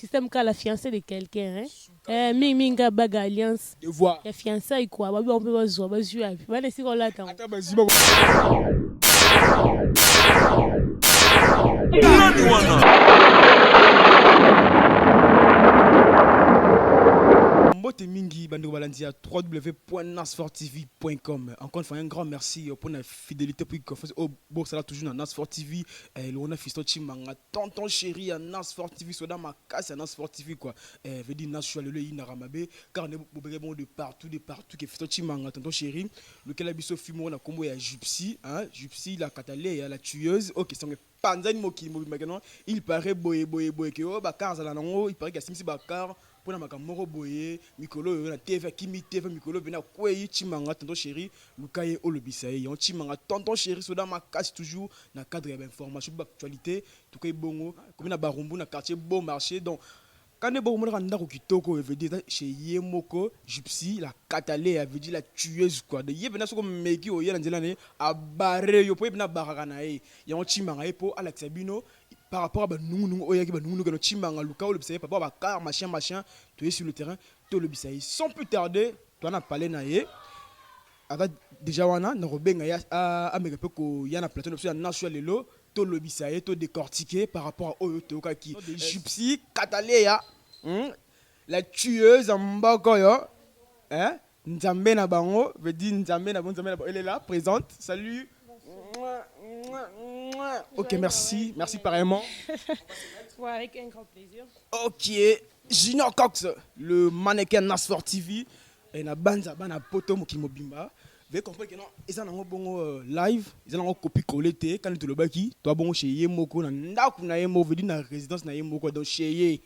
système qu'à la fiancée de quelqu'un, hein. Minga baga alliance. De voir. La fiancée quoi, on peut pas jouer, va laisser qu'on l'attend. Attends, vas-y, bon. Mbote mingi bando balandia www.nasfortv.com. Encore une fois un grand merci pour la fidélité pour confiance au bourse là toujours dans Nasfort TV et l'on a fisto chimanga tonton chéri à Nasfort TV soda ma casse à Nasfort TV quoi. Veut dire national le ina ramabe car on est bon de partout que fisto chimanga tonton chéri lequel a biso fimo na combo ya Gypsy hein Gypsy la catalée et la tueuse OK c'est Panzani moki maintenant il paraît boye que oh bakar za nango il paraît que simsi bakar pour na makamoro boye mikolo na TV kimi TV mikolo bena kwei chimanga tonton chéri lukaye olobisaye on chimanga tonton chéri soda ma casse toujours na cadre d'information d'actualité tout kay bongo comme na barumbu na quartier bon marché donc quand on est randa ko kitoko veut dire chez Yemoko Gypsy la catalée veut dire la tueuse quoi de yebena soko meki o yela nzela ne a barre yo po bena baraka na ye ya on chimanga po Alex Abino par rapport à nous oyaki nous no chimanga luka o le bisaye par rapport à car machin tu es sur le terrain to le bisaye sans plus tarder toi na parler na ye ava déjà wana na robenga ya a mega peko ya na plateau na national lelo to le bisaye to décortiquer par rapport à oyo to kaki Gypsy catalea la tueuse en mboko yo hein nzambe na bango veut dire nzambe na bango elle est là présente salut. OK, merci pareillement. Ouais, avec un grand plaisir. OK, Junior Cox, le mannequin Nasfort TV et na banza bana poto mokili mobimba. Vous comprendre que non, ils ont bon live, ils ont copie collée quand tu le baki, toi bon chez Yemoko na ndaku na Yemo veut dire na résidence na Yemoko donc chez Ye.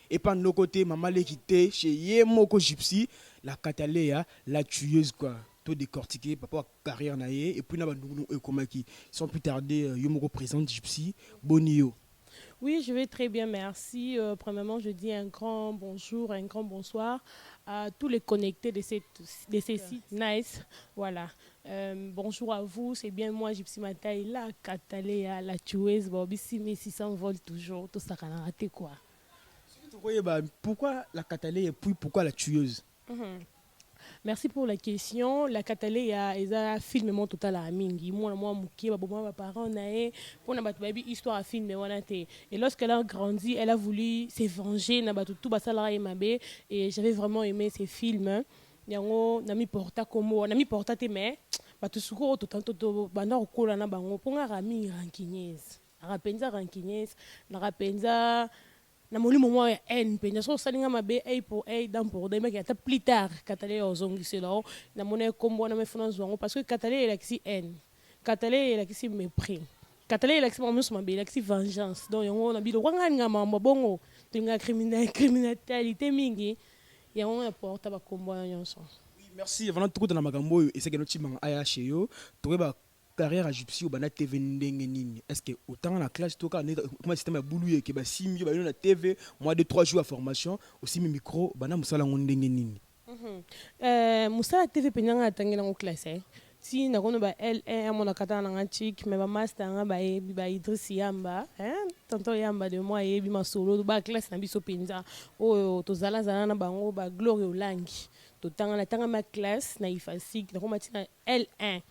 Et pas de nos côtés maman l'équité chez Yemoko Gypsy, la cataléa, la tueuse quoi. Tout décortiqué par rapport à carrière naie et puis na bandou ekomaki sans plus tarder Yomoko présente Gypsy Bonio. Oui, je vais très bien, merci. Premièrement, je dis un grand bonjour, un grand bonsoir à tous les connectés de ces sites. Nice, voilà. Bonjour à vous, c'est bien moi, Gypsy Mataï, la cataléa, la tueuse, Bobissi, 1600 volts toujours, tout ça, on a raté quoi. Pourquoi la cataléa et puis pourquoi la tueuse? Merci pour la question. La Catalée a un film total à Mingi. Moi, mes parents, pour une histoire à film. Et lorsqu'elle a grandi, elle a voulu se venger. Et j'avais vraiment aimé ces films. Yango nami porta como nami porta te mais batu suko to tanto to banda okola na bango ponga rami rankinyes. Arapenza rankinyes, na rapenza na molimo mo ya en penya so salinga mabe ay pour ay dans pour demain qui plus tard Catalé ozongi selo na mona kombo na me finance wango parce que Catalé est l'axi en Catalé est l'axi mépris Catalé est l'axi mo mabe l'axi vengeance donc yango na bilo wanga ngama bongo tinga criminalité mingi yango na porta ba kombo na nyonso. Oui, merci avant tout na magambo et c'est que notre team aya chez yo to ba carrière à Gypsy au bana TV ndenge nini est-ce que autant la classe to ka comment système ya bulu ke ba simio ba na TV moi de 3 jours à formation aussi mi micro bana musala ndenge nini musala TV penyanga tangela ngo classe si na kono ba L1 mon akata na ngachik mais ba master nga ba Idriss Yamba hein tonton Yamba de moi yebi ma solo ba classe na biso penza o to zala na bango ba Glory Olangi to tanga ma classe na ifasik na komati na L1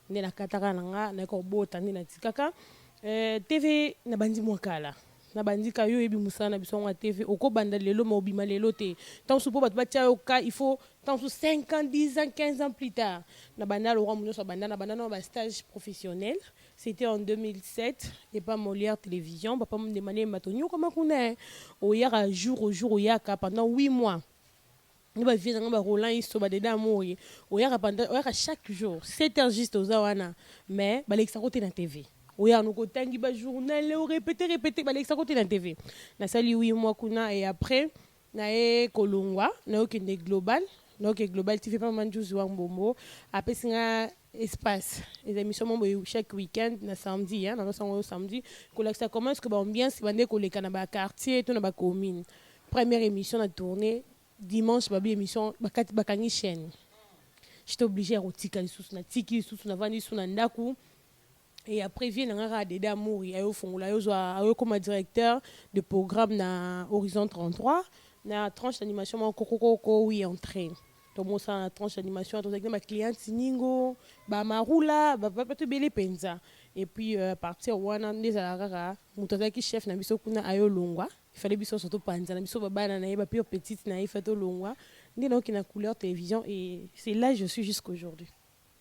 na kataka nanga na ko bota na tikaka TV na bandi mwakala na bandi ka yo ebi musana biso nga TV oko banda lelo mo bima lelo te tant sou po bat batia yo ka il faut tant sou 5 ans 10 ans 15 ans plus tard na banda lo ramuno so banda na banda no ba stage professionnel c'était en 2007 et pas Molière télévision papa me demandait matonyo comment kuna au yaka jour au jour au yaka pendant 8 mois. Nous va vivre dans ba Roland iso ba deda moyi oya chaque jour 7 heures juste aux awana mais ba lexa côté na TV oya no ko tangi ba journal o répéter ba lexa côté na TV na sali 8 mois kuna et après na e kolongwa na okende global TV pas manjuzi wa mbombo après singa espace les émissions mombo chaque week-end na samedi hein na samedi ko lexa commence que ba ambiance bande ko leka na ba quartier to na ba commune première émission na tournée dimanche babi émission bakangi chaîne j'étais obligé à rotika les sous na tiki sous na vandi sous na ndaku Et après, vient un Dédé Amouri, comme directeur de programme na Horizon 33, na tranche d'animation, oui, en train. Donc, ça, na tranche d'animation, avec ma cliente Siningo, Marula, tout belé penza. Et puis, à partir de là, des alara, qui chef na biso kuna ayo longwa. Il fallait biso surtout panza, na biso baba na ba pire petite na ifato longwa. Ndi donc na couleur télévision et c'est là que je suis jusqu'aujourd'hui.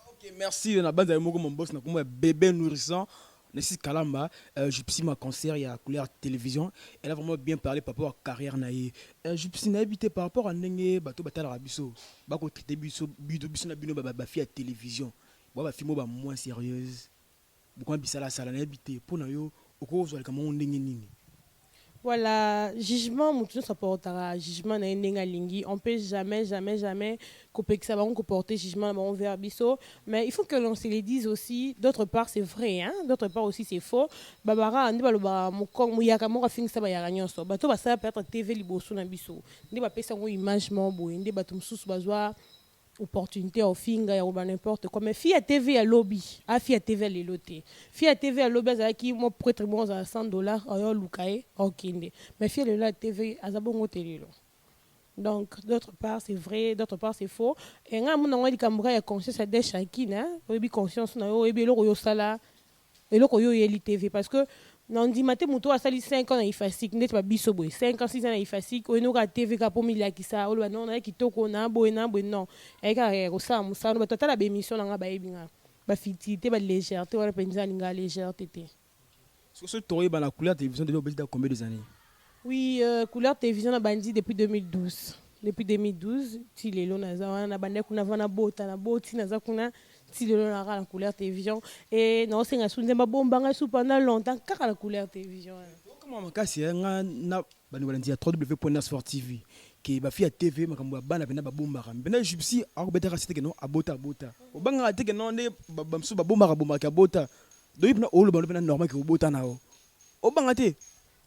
Ok, merci. Na base moko mon boss na comme bébé nourrissant. Nessis Kalamba, je suis ma concert, il y a couleur télévision. Elle a vraiment bien parlé par rapport à la carrière. Je suis habité par rapport à Nenge, bateau batal rabiso. Bako traité biso, biso na bino ba fille à télévision. Ba fille ba moins sérieuse. Beaucoup bisala sala na habité pour na yo oko zo kama Nenge nini. Voilà, jugement, mon ça porte jugement na ndenga lingi. On peut jamais couper que ça va comporter jugement envers biso. Mais il faut que l'on se le dise aussi. D'autre part, c'est vrai, hein. D'autre part aussi, c'est faux. Babara, andi baloba mukong muyaka mo rafing ça ba yaranyo so. Bato ba ça peut être TV liboso na biso. Ndi ba pesa ngo image mo boy. Ndi bato msusu bazwa opportunité au finga ya ba n'importe quoi. Mais fille à TV à lobby, à fille à TV à l'éloté. Fille à TV à lobby za ki mo prêtre bon à $100 ayo lukae okinde. Mais fille à la TV à zabongo telelo. Donc d'autre part c'est vrai, d'autre part c'est faux. Et nga mo ngwa dikambra ya conscience à de chacune, obi conscience na yo ebi eloko yo sala eloko yo yeli TV parce que non dit maté muto a sali 5 ans na ifasik net ba biso boy 5 ans 6 ans na ifasik o enoka TV ka po milia kisa o non na kitoko na boy non e ka re ko sa musa no batata la bémission na nga ba ebinga ba fitité ba légèreté wala penza linga légèreté té sur ce tour ba la couleur télévision de l'obésité combien de années? Oui, couleur télévision na bandi depuis 2012. Depuis 2012 ti lelo na za na bande kuna vana bota na boti na za kuna si le long la couleur télévision et non c'est un souvenir ma bombe pendant longtemps car la couleur télévision comment ma casse na bani balandia www.nasfortv qui ba fi à TV makambo bana bena ba bomba bena jupsi a betera cité que non abota o banga te que non ne bamsu ba bomba ka bota do ibna o le bana normal que bota na o banga te.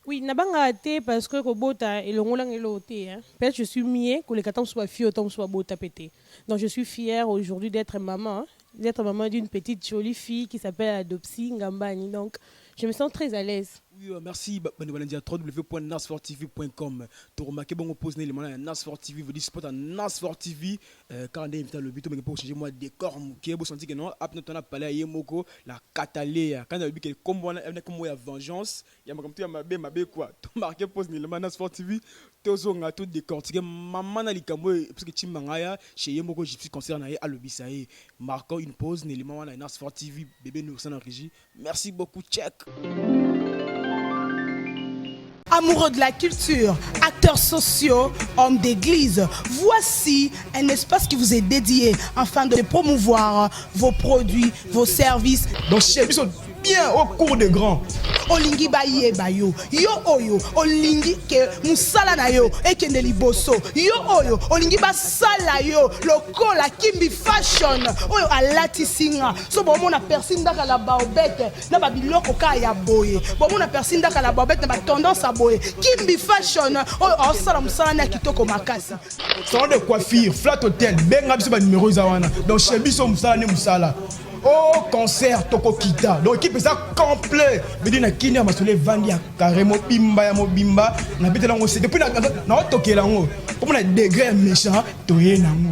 Oui, nabanga te parce que Kobota et le Roland et l'autre. Peut-être je suis mieux que les 14 soit fille autant soit beau tapété. Donc je suis fière aujourd'hui d'être maman d'une petite jolie fille qui s'appelle Adopsi Ngambani. Donc je me sens très à l'aise. Oui, merci. www.nasfortv.com. Tu remarques bon on pose les mots Nasfortv, vous dites spot à Nasfortv quand on invite le but mais pour changer moi décor qui est beau sentir que non après on a parlé à Yemoko la Cataléa quand on a vu que comme on a comme moi vengeance il y a comme tu ma bé quoi tu marqué pose les mots Nasfortv tozo nga tout décortiquer maman na likambo parce que Chimangaya chez Yemoko je suis concerné à l'obisaï marquant une pause les mots na Nasfortv bébé nous en régie. Merci beaucoup check. Amoureux de la culture, acteurs sociaux, hommes d'église, voici un espace qui vous est dédié afin de promouvoir vos produits, vos services. Donc chez nous bien au cours des grands. Olingi baye bayo, yo oyo, olingi ke musala na yo, ekende liboso, yo oyo, olingi basala yo, loko la kimbi fashion, oyo alati singa, so bon na persinda ka la baobete, na babiloko ka ya boye, bon na persinda ka la baobete na ba tendance à boye, kimbi fashion, oyo osala musala na kitoko makasi. Salon de coiffure, flat hotel, benga biso ba numéro zawana, donc chez biso musala ne musala. Oh, concert Toko Kita. Donc, équipe ça complet. Mais dit na kini ma sole vandi ya carrément bimba ya mobimba. Na bité là on sait depuis na toké là on. Comme on a degré méchant, toyé na mo.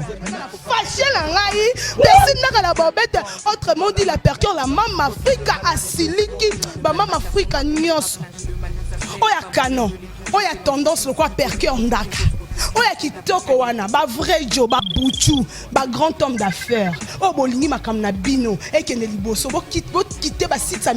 Fâché na ngai, personne na la bobette. Autrement dit la percure la Mama Africa asiliki, ba Mama Africa nyos. Oya canon. Oya tendance le quoi percure ndaka. Oya kitoko wana ba vrai Joe ba buchu ba grand homme d'affaires o bolingi makamna bino ekende liboso bo kite ba site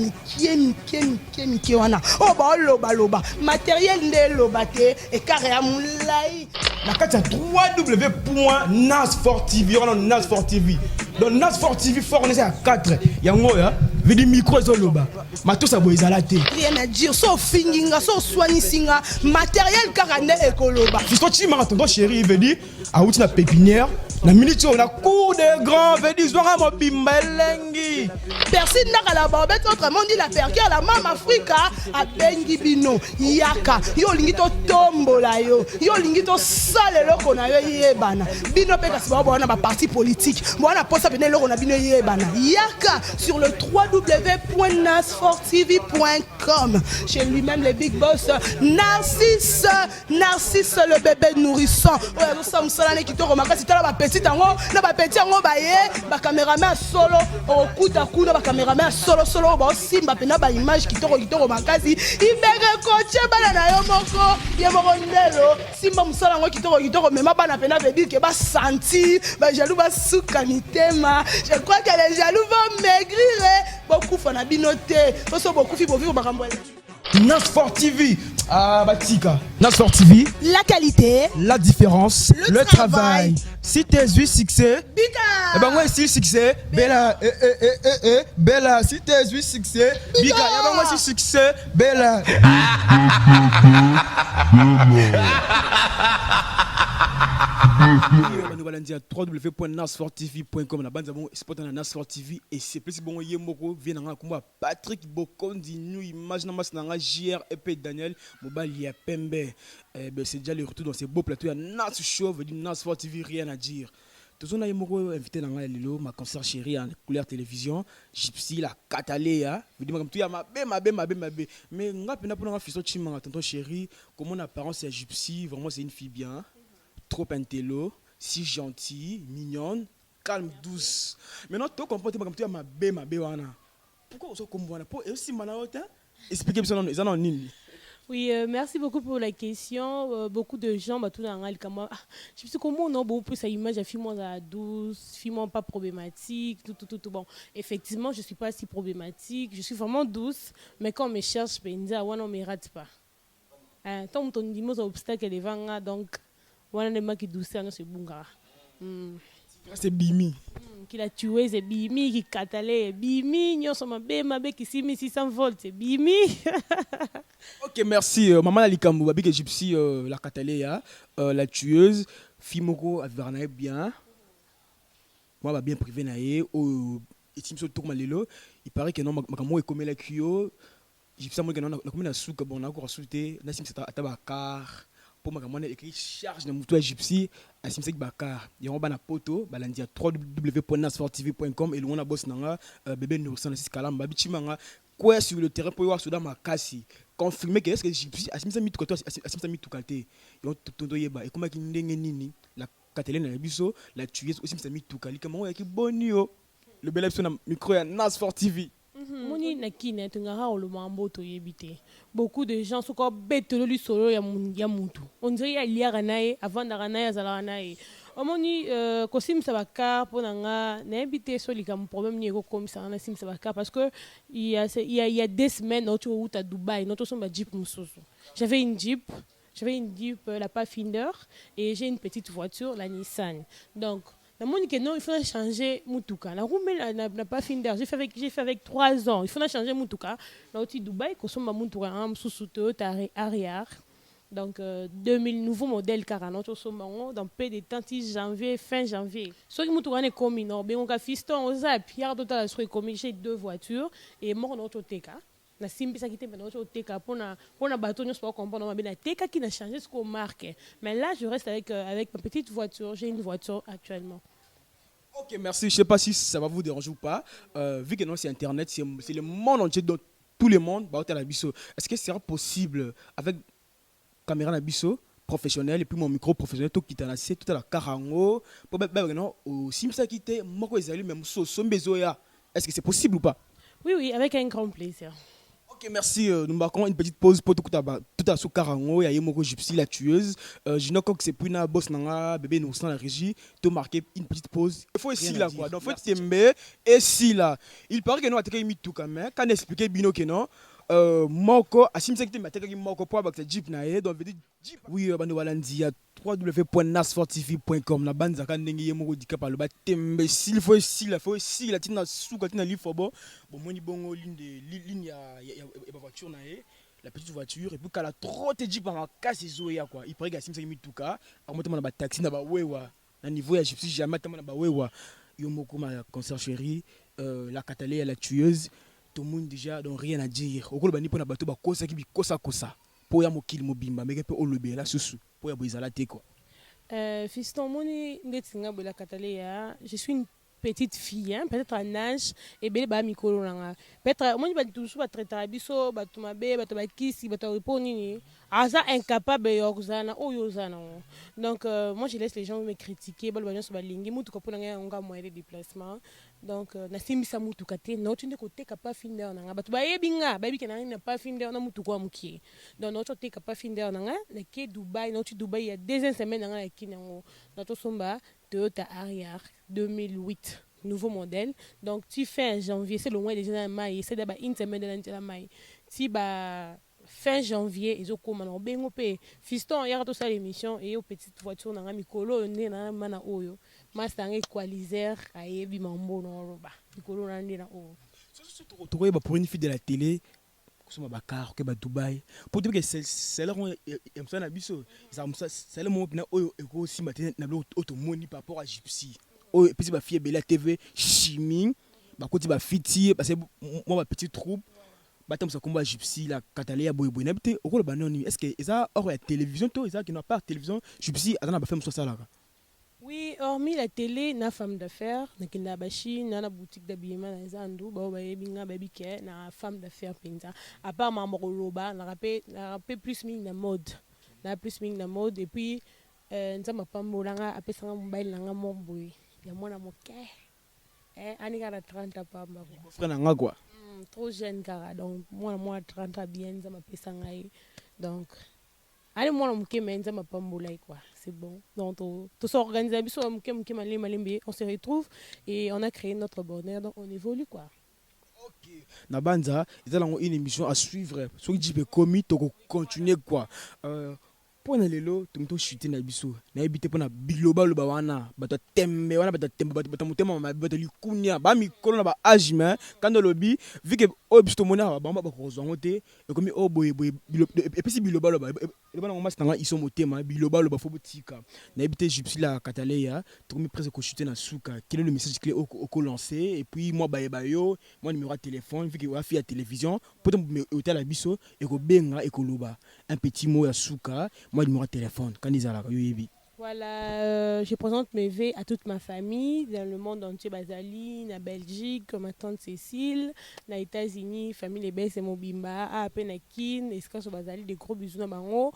mikie wana o ba loba matériel nde loba te e carré ya mulai na kati ya www.nasfortv on Nasfortv donc Nasfortv fort à 4 yango ya vidi micro ezoloba matosa boizala te rien à dire so finginga so soignisinga matériel carane ekoloba fisto chimanga tonton chéri veut dire a outi na pépinière na minute na cour des grands veut dire zwanga mobimba elengi personne n'a la bobette autrement dit la percure la Mama Africa a bengi bino yaka yo lingi to tombola yo lingi to sale loko na yo yebana bino pe kasi ba bona ba parti politique bona posa bene loko na bino yebana yaka sur le 3 www.nasfortv.com. Chez lui-même, le big boss, Narcisse le bébé nourrisson. Ouais, nous sommes seuls qui te remarquent. Si tu as la petite en haut, la petite en haut, bah caméraman solo, au coup à coup, bah caméraman solo, bah aussi, bah pena bah image qui te remarquent. Il bègue coach, bah na yomoko, yamorondelo. Si m'a moussala moi qui te remarquent, mais ma bah pena veut dire que bah senti, bah jaloux bah soukanitema. Je crois que les jaloux vont maigrir. Beaucoup font abinoté. Parce que beaucoup vivent au Barambois. Nasfort TV. Ah, Batika. Nasfort TV. La qualité, La différence, le travail. Si t'es eu succès, Bika. eh ben moi si succès, Bella, Bella, si t'es eu succès, Bika, eh ben moi si succès, Bella. Nous allons dire www.nasfortv.com. La bande avons spot dans Nasfort TV et c'est plus bon yemoko vient en combat Patrick Bokondi nous imagine mas na JR et Daniel Mobali ya Pembe. C'est déjà le retour dans ces beaux plateaux à Nas Show veut dire Nasfort TV rien à dire. Tous on a yemoko invité dans lelo ma concert chérie en couleur télévision Gypsy la Cataléa veut dire comme tu ya ma bé mais nga pena pour nga fiso chimanga tonton chérie comment en apparence c'est Gypsy vraiment c'est une fille bien trop intello, si gentille, mignonne, calme, douce. Maintenant, tu comprends comme tu as ma bé wana. Pourquoi on se comprend pour aussi manaote expliquer ça non nil. Oui, merci beaucoup pour la question. Beaucoup de gens, tout dans le comment. Je sais comment on a beaucoup plus à image, film douce, film pas problématique, tout. Bon, effectivement, je suis pas si problématique. Je suis vraiment douce, mais quand on me cherche, on ne me rate pas. Tant que tu as obstacle devant, donc. Qui douceur c'est bunga. C'est Bimi. Qui l'a tué c'est Bimi qui catalé Bimi nyo sama be qui 6600 volts c'est Bimi. OK, merci maman Alikambu babi que Gypsy la catalé la tueuse Fimoko Avernae bien. Moi va bien privé naé au etimso tourma lelo, il paraît que non makamo e comme la cuyo Gypsy mo que non na comme na souka bon na ko consulter na sim c'est atabakar. Pour ma écrit charge de moutou Gypsy à Simsek Bakar. Il y a un bana poto, balandi à www.nasfortv.com et l'on a boss nanga bébé nourrisson na sikalam babi chimanga quoi sur le terrain pour voir souda makasi confirmer que est-ce que Gypsy à Simsek mitou à Simsek mitou kalté yo tonto yeba et comment ki ndenge nini la Catalina na biso la tueuse aussi Simsek mitou kali comment ya ki bonio le bel episode na micro ya Nasfort TV. Moni nakine tungara o lumambo to yebite. Beaucoup de gens sont comme bête le solo ya mutu. On dirait ya liara nae avant d'aranae azala nae. Omoni kosim sabaka ponanga na yebite so likam problème ni eko comme ça na sim sabaka parce que il y a des semaines où tu es à Dubaï, notre somba Jeep mususu. J'avais une Jeep, la Pathfinder et j'ai une petite voiture, la Nissan. Donc la monde que non, il faut changer Mutuka. La roue n'a pas fini d'air. J'ai fait avec 3 ans. Il faut changer Mutuka. Là au Dubaï, consomme Mutuka sous Toyota arrière. Donc 2000 nouveau modèle 40 dans peu de temps fin janvier. Ce qui Mutuka est commis non, ben on a fiston aux Pierre total soit commis j'ai 2 voitures et mort notre TK. Na simbi ça qui était notre TK pour na bateau nous pas comprendre mais la TK qui n'a changé ce qu'on marque. Mais là je reste avec ma petite voiture, j'ai une voiture actuellement. OK, merci. Je sais pas si ça va vous déranger ou pas. Vu que non c'est internet, c'est le monde entier dans tout le monde bah la biso. Est-ce que c'est possible avec caméra na biso professionnel et puis mon micro professionnel tout qui t'a laissé tout à la carango pour non au simsa qui était moko ezali même so sombezoya. Est-ce que c'est possible ou pas? Oui, avec un grand plaisir. OK, merci. Nous marquons une petite pause pour tout à sous carango. Il y a Yemoko Gypsy, la tueuse. Je n'ai que c'est pour une boss nanga, bébé nous dans la régie. Tu marquer une petite pause. Il faut ici là quoi. Donc, il faut t'aimer. Et si là, il paraît que nous avons mis tout quand même. Quand expliquer Bino que non. Moko, à Simsek, tu m'as dit Moko pour avec le Jeep naé. Donc, Jeep. Oui, nous allons dire www.nasfortv.com. La bande zaka ndenge Yemoko dika par le bas. Tembe, s'il faut ici là, tu n'as sous quand tu n'as livre bon. Bon, moi, ni bon ligne ya voiture naé. La petite voiture et puis quand la trotte Jeep en casse zoya quoi. Il paraît que Simsek mi tuka. À moi, na ba taxi na ba wewa. Na niveau ya Gypsy jamais na ba wewa. Yomoko ma concert chérie, la Catalée la tueuse. Tout le monde déjà donc rien à dire. Au bani pour na bateau ba kosa ki bi kosa pour ya mokili mobimba mais pe olobe la susu pour ya boizala te quoi. Fiston moni ndetinga bola Cataléa, je suis une petite fille, hein, peut-être un âge, et bien, bah, mikolo nanga. Peut-être, moi, je vais tout traiter à biso, bah, tout ma bé, bah, tout ma kisi, bah, tout répondre, asa incapable de yokzana, oh, yozana. Donc, moi, je laisse les gens me critiquer, bah, le bagnon sur la ligne, moi, tout cas, pour on a moyen de déplacement. Donc, na simisa mutu kate, na otu ndeko teka pa finde onanga. Batu ba yebinga, baby kenanga na pa finde ona mutu kwa mukie. Donc, na otu teka pa finde onanga, na ke Dubaï, na otu Dubaï, il y a 2 semaines nanga na kinango. Na to somba Toyota Harrier 2008. Nouveau modèle. Donc, tu fais en janvier, c'est le mois déjà dans mai, c'est d'abord une semaine de la mai. Si bah fin janvier, ils ont commandé en bengo pe. Fiston, il y a tout ça l'émission et aux petites voitures dans mikolo, né na mana oyo. Master equalizer, ayebi mambo no roba. Mikolo na ndina o. Tu vois, pour une fille de la télé, comme Bakar, que Dubaï, pour dire que c'est là où on a biso, c'est là où on a aussi matin na automoni par rapport à Gypsy. Oh, petit ba fille Bella TV, Chiming, ba côté ba fiti parce que moi ma petite troupe, ba tam ça combat Gypsy la Catalia boy n'habite au banani. Est-ce que ça hors la télévision toi, ça qui n'a pas télévision, Gypsy attends ba fait ça là. Oui, hormis la télé, na femme d'affaires, na kinda bashi, na la boutique d'habillement na zandu, ba ba yebinga baby ke na femme d'affaires pinza. À part mambo loba, na rappé plus ming na mode. Na plus ming na mode et puis nzama pambolanga apesanga mobile nanga momboy. Ya mwana moke. Ani kara 30 pamba ko. Frère nanga quoi. Trop jeune kara donc moi 30 bien nzama pesanga yi. Donc allez moi moke mais nzama pambola quoi. C'est bon. Donc tout s'organiser biso moke malembe on se retrouve et on a créé notre bonheur donc on évolue quoi. OK. Na banza, ils ont une émission à suivre. Sur qui peut commis to continuer quoi. Pour na lelo tumto chuter na biso na ebité pour na biloba loba wana bato tembe wana bato mutema bato likunya ba mikolo na ba âge mais quand le lobby vu que o bisto mona ba ba ko zongo te e komi o boy et puis si biloba loba e bana ngoma stanga iso motema biloba loba fo botika na ebité Gypsy la Cataleya tomi presque ko chuter na suka quel est le message clé au lancer et puis moi ba yo moi numéro de téléphone vu que wa fi à télévision pour me hôtel la biso et ko benga et ko loba un petit mot à suka. Moi, je me téléphone quand ils arrivent. Voilà, je présente mes vœux à toute ma famille dans le monde entier, Bazali, na Belgique, ma tante Cécile, na États-Unis, famille les Belles et Mobimba, à Penakin, Escasso Bazali, des gros bisous na bango.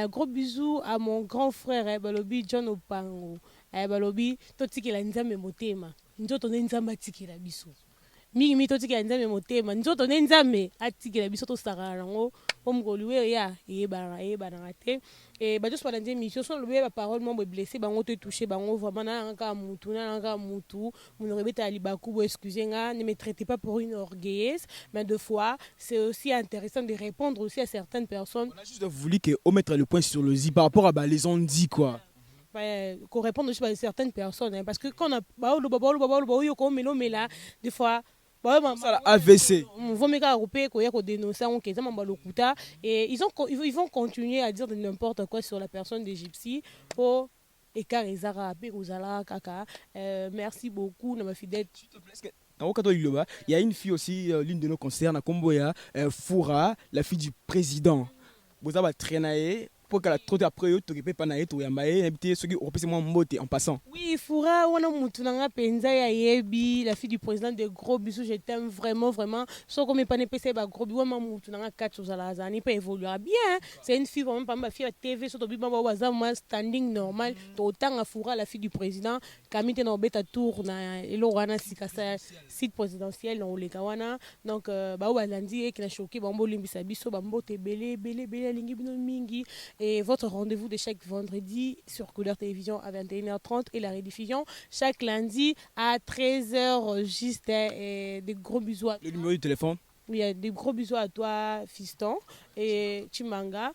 Gros bisous à mon grand frère, Balobi John Opango. Balobi, totiki la nzambe motema. Nzoto nzamba tiki la biso. Mingi totiki la nzambe motema. Nzoto nzambe atiki la biso to sararango. Omgoluwe ya ebana te et ba just pendant des missions sont le ba parole mon blessé bango te toucher bango vraiment na nga mutu mon rebeta ali baku bo excusez nga ne me traitez pas pour une orgueilleuse mais deux fois c'est aussi intéressant de répondre aussi à certaines personnes. On a juste voulu que on mettre le point sur le Z par rapport à les on dit quoi. Qu'on réponde aussi à certaines personnes hein, parce que quand on a des fois ça la AVC. Et ils vont continuer à dire de n'importe quoi sur la personne de Gypsy pour merci beaucoup ma fidèle. Il y a une fille aussi, l'une de nos concerts, Foura, la fille du président. Vous avez traîné pour qu'elle a trop après eux, tu peux pas naïe, tu yambaye, habiter ceux qui ont passé moins mbote en passant. Oui, Foura, on a moutunanga penza ya yebi, la fille du président de gros bisous, je t'aime vraiment, vraiment. Sauf comme pas n'épais ba gros bisous, on moutunanga 4 choses à la zane, pas évoluera bien. C'est une fille vraiment pas ma fille à TV, sur tobi bamba waza moi standing normal, autant à Foura, la fille du président, Camille na beta tour na elo wana sikasa site présidentiel dans le kawana. Donc ba wazandi qui na choqué bambo limbisa biso bambo te belé lingi bino mingi. Et votre rendez-vous de chaque vendredi sur Couleur Télévision à 21h30 et la rediffusion chaque lundi à 13h juste. Et des gros bisous. Le numéro du téléphone? Oui, des gros bisous à toi, Fiston et Chimanga.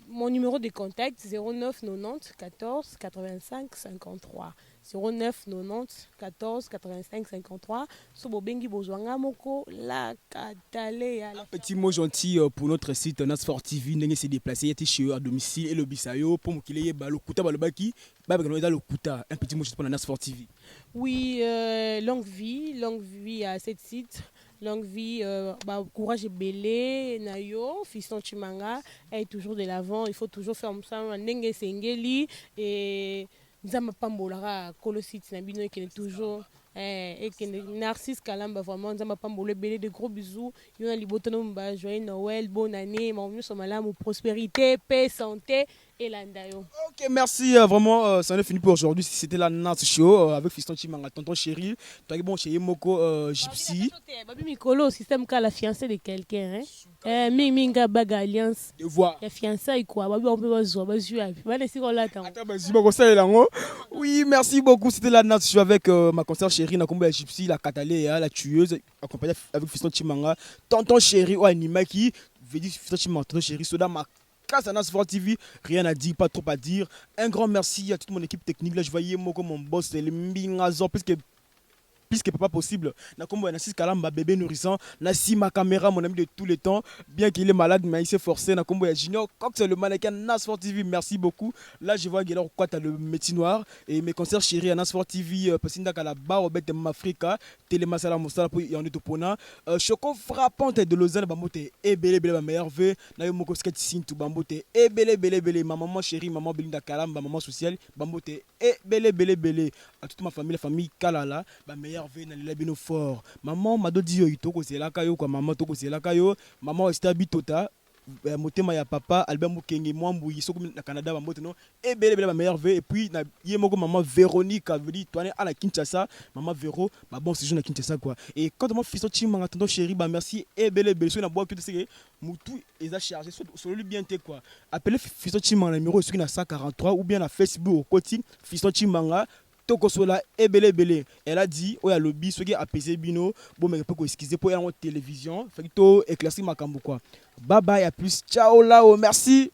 Mon numéro de contact 09 90 14 85 53. 09 90 14 85 53. Sobobengi Bozwanga Moko la Cataleya. Un petit mot gentil pour notre site Nasfor TV. N'engagez s'est déplacé, il était chez eux à domicile et le bisayo pour qu'il ait balokuta balobaki. Un petit mot pour Nasfor TV. Oui, longue vie à cette site. Longue vie, courage et belé, Nayo, Fiston Chimanga, est toujours de l'avant. Il faut toujours faire ça, Nenge Sengeli et Nzama Pambolara, Kolosite Nabino qui est toujours et que Narcisse Kalamba vraiment nzamba pambole belé de gros bisous yona libotono mba joyeux Noël bonne année mon mieux somalamu prospérité paix santé et landayo. Ok, merci vraiment ça en est fini pour aujourd'hui. C'était la Nas Show avec Fiston Chimanga tonton chéri toi bon chez Moko Gypsy Babi Mikolo système ka la fiancée de quelqu'un hein minga baga alliance de voix ya fiançailles quoi babi on peut bazwa bazwa puis bana si on l'attend. Attends vas-y bon ça là oui merci beaucoup c'était la Nas Show avec ma concert chérie na kombo ya Gypsy la Katalé la tueuse accompagnée avec Fiston Chimanga tonton chéri ou animaki veut dire Fiston Chimanga tonton chéri soda ma Nas Sport TV, rien à dire, pas trop à dire. Un grand merci à toute mon équipe technique. Là, je voyais moi comme mon boss, le Mbingazo, puisque pas possible. Na comme Nassis Kalamba bébé nourrissant, Nassi ma caméra mon ami de tous les temps, bien qu'il est malade mais il s'est forcé. Na comme Junior, Cox le mannequin Nas Sport TV, merci beaucoup. Là je vois Guélor quoi t'as le métier noir et mes concerts chéris à Nas Sport TV, Passinda Kalaba, Robert de Mafrika, Télémasala Moussala pour y en est au Pona. Choco frappante de Lausanne Bambote et belé ma meilleure vœu. Na yo moko skate Sintu Bambote et belé ma maman chérie, maman Belinda Kalamba, maman sociale Bambote et belé à toute ma famille, la famille Kalala, ma meilleure na lela bino fort maman mado di yo itoko zelaka yo kwa maman toko zelaka yo maman estabi tota motema ya papa Albert Mukenge mwambu yisoko na Canada bambote non et belle ma meilleure vœu et puis na yemoko maman Véronique a veut dire toi à la Kinshasa maman Véro ma bon séjour na Kinshasa quoi et quand mon fils Chimanga tonton chéri bah merci et belle so na bois que tu sais mutu les a chargé sur lui bien té quoi appelez fils Chimanga numéro sur na 143 ou bien na Facebook au côté fils Chimanga Tokosola et belé. Elle a dit, oh, il y a le lobby, ce qui a apaisé Bino, bon, mais peut excuser pour aller en télévision, fait que éclaircir ma cambo quoi. Bye bye, à plus, ciao là, merci.